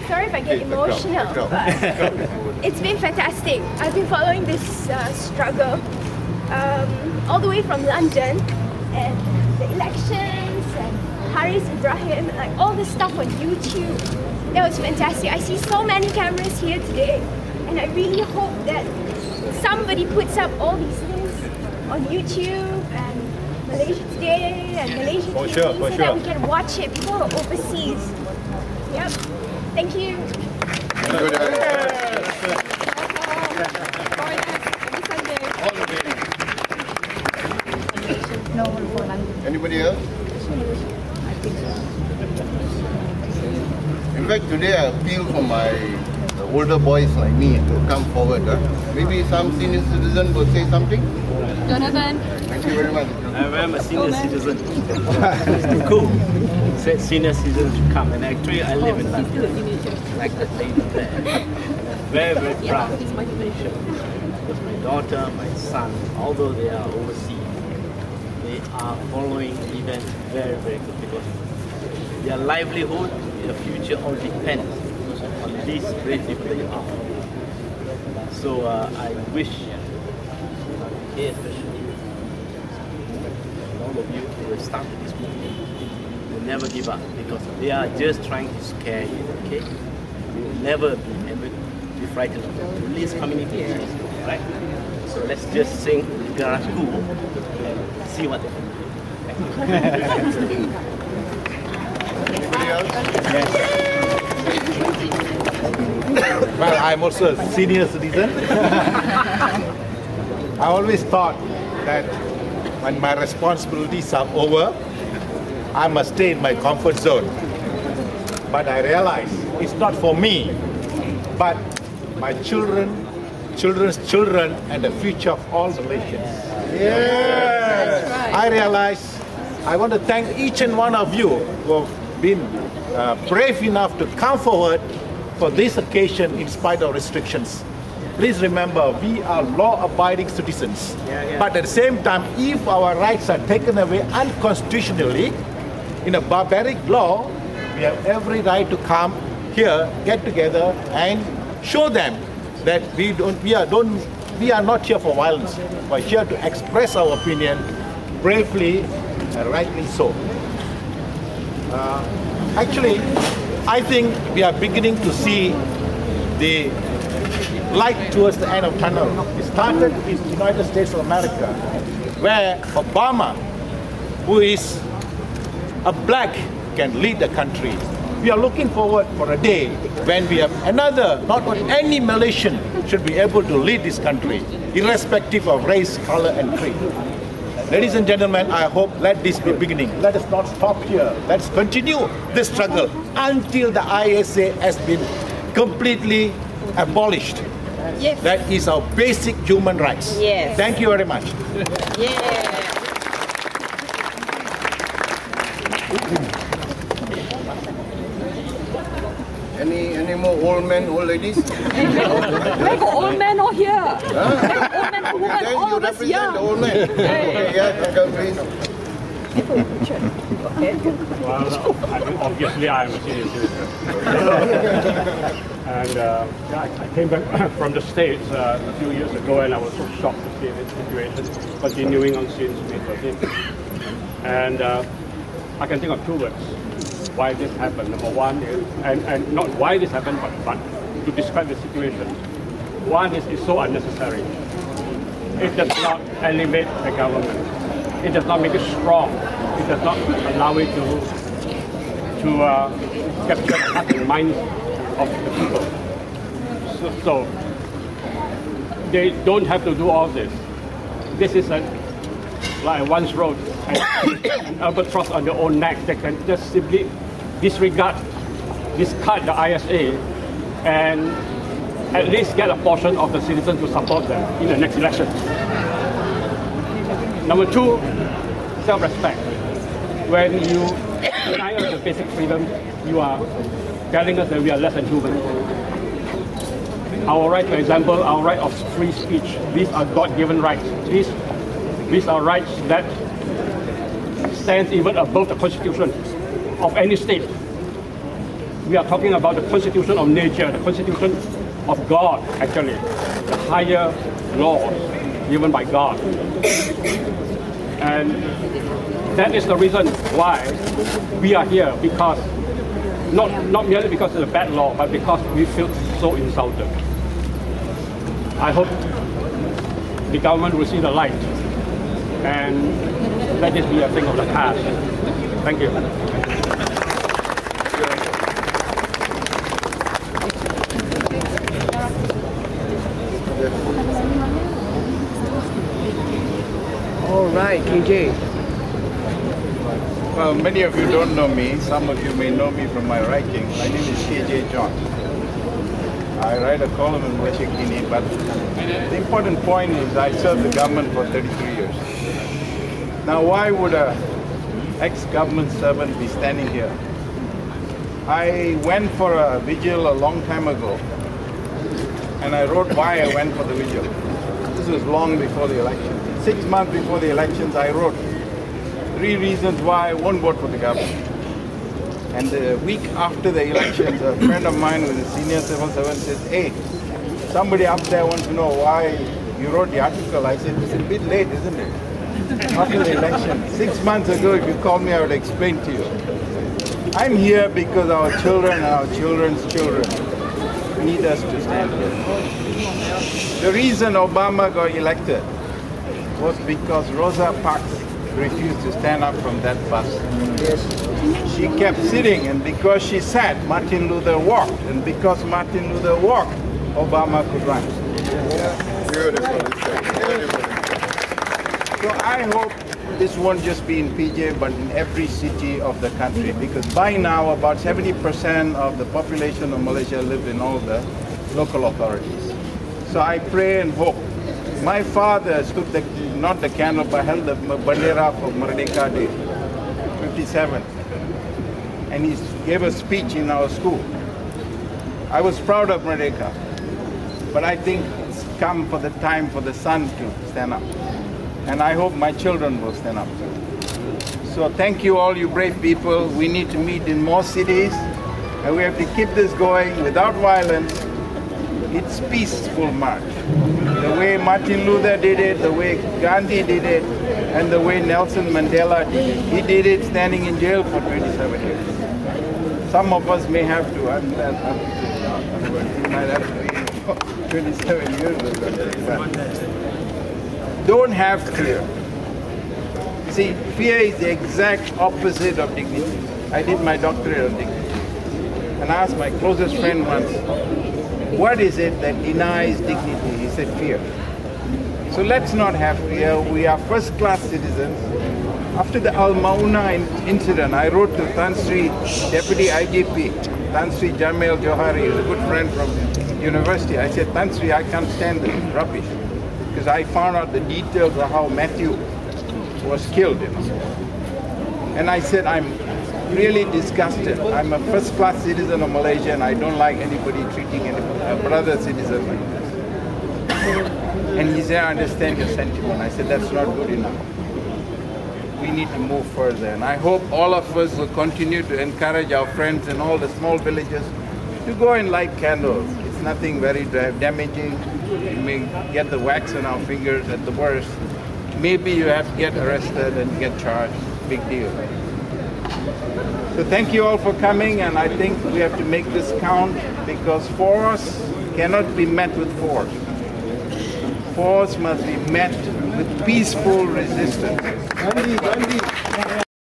Sorry if I get emotional, but it's been fantastic. I've been following this struggle all the way from London, and the elections and Haris Ibrahim, like all this stuff on YouTube. That was fantastic. I see so many cameras here today, and I really hope that somebody puts up all these things on YouTube and Malaysia Today and Malaysia TV so that we can watch it. People are overseas. Yep. Thank you. Anybody else? In fact, today I appeal for my older boys like me to come forward. Maybe some senior citizen will say something. Jonathan. Thank you very much. I'm a senior citizen. Cool. Said senior citizens should come, and actually I live in London. Like the lady there. Very, very proud of Malaysia. Because my daughter, my son, although they are overseas, they are following events very, very good because their livelihood, their future all depends on these great people they are. So I wish, especially all of you who have started this movement, will never give up because they are just trying to scare you, okay? You will never be frightened of them. Release community, right? So let's just sing Garaku and see what they can do. Anybody else? Yes. Well, I'm also a senior citizen. I always thought that when my responsibilities are over, I must stay in my comfort zone. But I realize it's not for me, but my children, children's children, and the future of all Malaysians. Yes. Right. I realize I want to thank each and one of you who have been brave enough to come forward for this occasion in spite of restrictions. Please remember, we are law-abiding citizens. But at the same time, if our rights are taken away unconstitutionally, in a barbaric law, we have every right to come here, get together, and show them that we are not here for violence. We're here to express our opinion bravely and rightly so. Actually, I think we are beginning to see the light towards the end of the tunnel. It started in the United States of America, where Obama, who is a black, can lead the country. We are looking forward for a day when we have another, not any Malaysian should be able to lead this country, irrespective of race, color, and creed. Ladies and gentlemen, I hope let this be beginning. Let us not stop here. Let's continue this struggle until the ISA has been completely abolished. Yes. That is our basic human rights. Yes. Thank you very much. Yeah. Any more old men, old ladies? Where got old men all here? Huh? Old men and women, Then all you of us represent young. the old men. Okay, yeah, come please. Well, obviously I'm a senior citizen. And I came back from the States a few years ago, and I was so shocked to see this situation continuing on since May 13th. And I can think of two words why this happened. Number one is, and not why this happened, but to describe the situation. One is it's so unnecessary. It does not elevate the government. It does not make it strong. It does not allow it to capture the hearts and minds of the people. So they don't have to do all this. This is like I once wrote, an albatross on their own neck. They can just simply discard the ISA and at least get a portion of the citizens to support them in the next election. Number two, self-respect. When you deny us the basic freedom, you are telling us that we are less than human. Our right, for example, our right of free speech, these are God-given rights. These are rights that stand even above the constitution of any state. we are talking about the constitution of nature, the constitution of God, actually, the higher laws given by God. And that is the reason why we are here, because not merely because it's a bad law, but because we feel so insulted. I hope the government will see the light and let this be a thing of the past. Thank you. All right, KJ. Well, many of you don't know me. Some of you may know me from my writing. My name is KJ John. I write a column in Wachikini, but the important point is I served the government for 33 years. Now, why would an ex-government servant be standing here? I went for a vigil a long time ago, and I wrote why I went for the vigil. This was long before the election. 6 months before the elections, I wrote 3 reasons why I won't vote for the government. And the week after the elections, a friend of mine who is a senior civil servant says, hey, somebody up there wants to know why you wrote the article. I said, it's a bit late, isn't it? After the election. 6 months ago, if you called me, I would explain to you. I'm here because our children and our children's children need us to stand here. The reason Obama got elected was because Rosa Parks refused to stand up from that bus. She kept sitting, and because she sat, Martin Luther walked, and because Martin Luther walked, Obama could run. Beautiful. So I hope this won't just be in PJ, but in every city of the country, because by now about 70% of the population of Malaysia live in all the local authorities. So I pray and hope. My father stood not the candle, but held the bandera for Merdeka Day, 57. And he gave a speech in our school. I was proud of Merdeka, but I think it's come for the time for the son to stand up. And I hope my children will stand up. So thank you all, you brave people. We need to meet in more cities, and we have to keep this going without violence. It's peaceful march. The way Martin Luther did it, the way Gandhi did it, and the way Nelson Mandela did it. He did it standing in jail for 27 years. Some of us may have to, he might have to be 27 years ago. Don't have fear. See, fear is the exact opposite of dignity. I did my doctorate on dignity. And I asked my closest friend once, what is it that denies dignity? He said, fear. So let's not have fear. We are first-class citizens. After the Al Mauna incident, I wrote to Tan Sri, Deputy IGP, Tan Sri Jamil Johari, who's a good friend from university. I said, Tan Sri, I can't stand this rubbish, because I found out the details of how Matthew was killed. And I said, I'm really disgusted. I'm a first-class citizen of Malaysia, and I don't like anybody treating a brother citizen like this. And he said, I understand your sentiment. I said, that's not good enough. We need to move further. And I hope all of us will continue to encourage our friends in all the small villages to go and light candles. It's nothing very damaging. We may get the wax on our fingers at the worst. Maybe you have to get arrested and get charged. Big deal. So thank you all for coming, and I think we have to make this count, because force cannot be met with force. Force must be met with peaceful resistance.